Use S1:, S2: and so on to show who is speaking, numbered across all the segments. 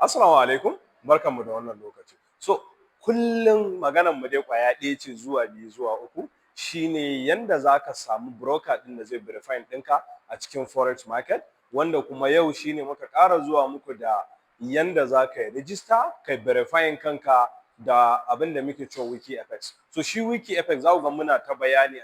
S1: Assalamu alaikum, barkanmu da wannan lokaci. So, kullum maganar mu dai kwaya ɗaya ce zuwa biyu zuwa uku shine yanda za ka samu broker ɗin da zai verify ɗinka a cikin forex market, wanda kuma yau shine muka ƙara zuwa muku da yanda za ka yi register kai verifying kanka da abin da muke cewa Wikifx. So shi Wikifx za ku ga muna ta bayani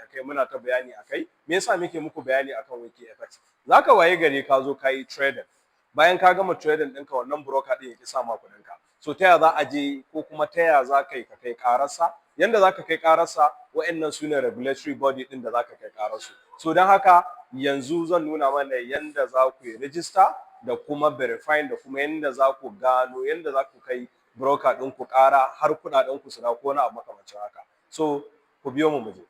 S1: akai. Me yasa muke muku bayani akan Wikifx? Za ka waye gari ka zo ka yi trading. Bayan ka gama trading ɗinka wannan broker ɗin ya ƙi sama kuɗinka. So ta yaya za a je ko kuma ta yaya za ka yi ka kai ƙararsa? Yanda za ka kai ƙararsa wa'annan su ne regulatory body ɗin da za ka kai ƙararsu. So don haka yanzu zan nuna mana yanda za ku yi register da kuma verifying da kuma yanda za ku gano yanda za ku kai broker ɗinku ƙara har kuɗaɗenku su dawo ko wani abu makamancin haka. So ku biyo mu je.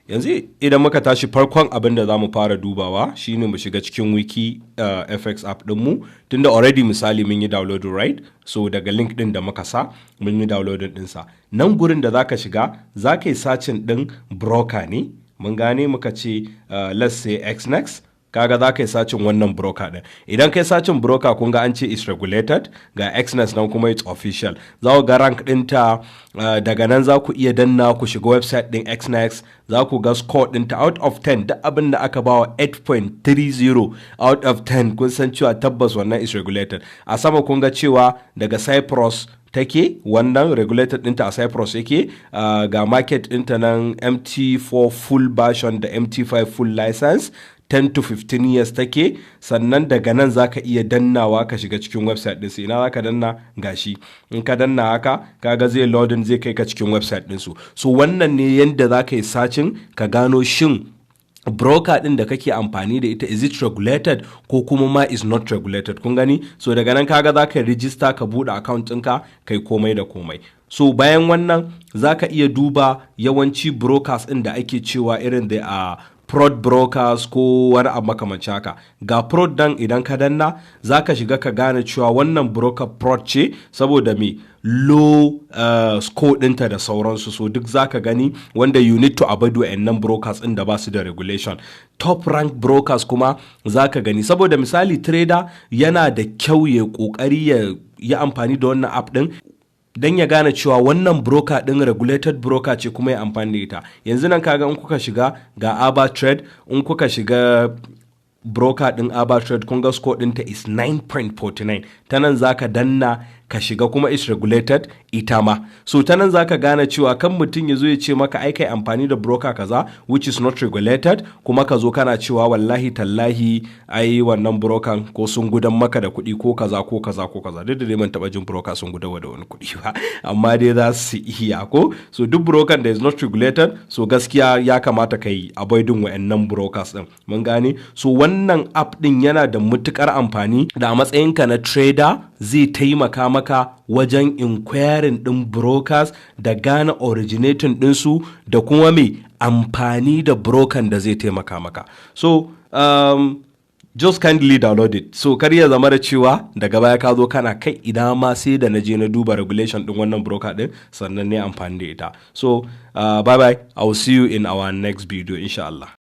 S2: Yanzu idan muka tashi farkon abin da za mu fara dubawa shine mu shiga cikin Wikifx app ɗinmu tunda already misali mun yi downloading, right? So daga link ɗin da muka sa mun yi downloading ɗinsa. Nan gurin da zaka shiga za ka yi searching ɗin broker ne. Mun gane muka ce let's say xnext. Kaga za ka yi sacin wannan broker ɗin. Idan kai sacin broker kun ga an ce is regulated, ga xnext nan kuma it's official. Za ku ga rank ɗinta daga nan za ku iya danna ku shiga website ɗin xnext, za ku ga score ɗinta out of 10 duk abin da aka bawa 8.30 out of 10 kun san cewa tabbas wannan is regulated. A sama kun ga cewa daga Cyprus take wannan regulated ɗinta a Cyprus yake, ga market ɗinta nan MT4 full version da MT5 full license 10 to 15 years take. Sannan daga nan za ka iya dannawa ka shiga cikin website ɗinsu. Ina za ka danna gashi, in ka danna haka kaga zai loading zai kai ka cikin website ɗinsu. So wannan ne yanda za ka yi searching ka gano shin broker ɗin da kake amfani da ita is it regulated ko kuma ma is not regulated. Kun gani? So daga nan kaga za ka register ka buɗe account ɗinka kai komai da komai. So bayan wannan za ka iya duba yawanci brokers ɗin da ake cewa irin da a prod brokers ko wani abu makamancin haka. Ga prod dan idan ka danna za ka shiga ka gane cewa wannan broker prod ce saboda me low score ɗinta da sauransu. So duk za ka gani wanda you need to avoid wa'annan brokers ɗin da ba su da regulation. Top rank brokers kuma za ka gani saboda misali trader yana da kyau ya ƙoƙari ya yi amfani da wannan app ɗin don ya gane cewa wannan broker ɗin regulated broker ce kuma ya amfani da ita. Yanzu nan kaga in kuka shiga ga AvaTrade, in kuka shiga broker ɗin AvaTrade kun ga score ɗinta is 9.49. Ta nan za ka danna ka shiga kuma is regulated ita ma. So ta nan za ka gane cewa kan mutum ya zo ya ce maka ai kai amfani da broker kaza which is not regulated kuma ka zo kana cewa wallahi tallahi ai wannan broker ko sun gudan maka da kuɗi ko kaza ko kaza ko kaza. Duk da dai ban taɓa jin broker sun gudawa da wani kuɗi ba amma dai za su iya ko. So duk broker da is not regulated so gaskiya ya kamata ka yi avoiding wa'annan brokers ɗin. Mun gane? So wannan app ɗin yana da matuƙar amfani da a matsayinka na trader zai taimaka maka wajen inquiring ɗin brokers da gane originating ɗinsu da kuma mai amfani da broker da zai taimaka maka. So just kindly download it. So kar ya zama da cewa daga baya ka zo kana kai idan ma sai da na je na duba regulation ɗin wannan broker ɗin sannan ne amfani da ita. So bye bye, I will see you in our next video insha Allah.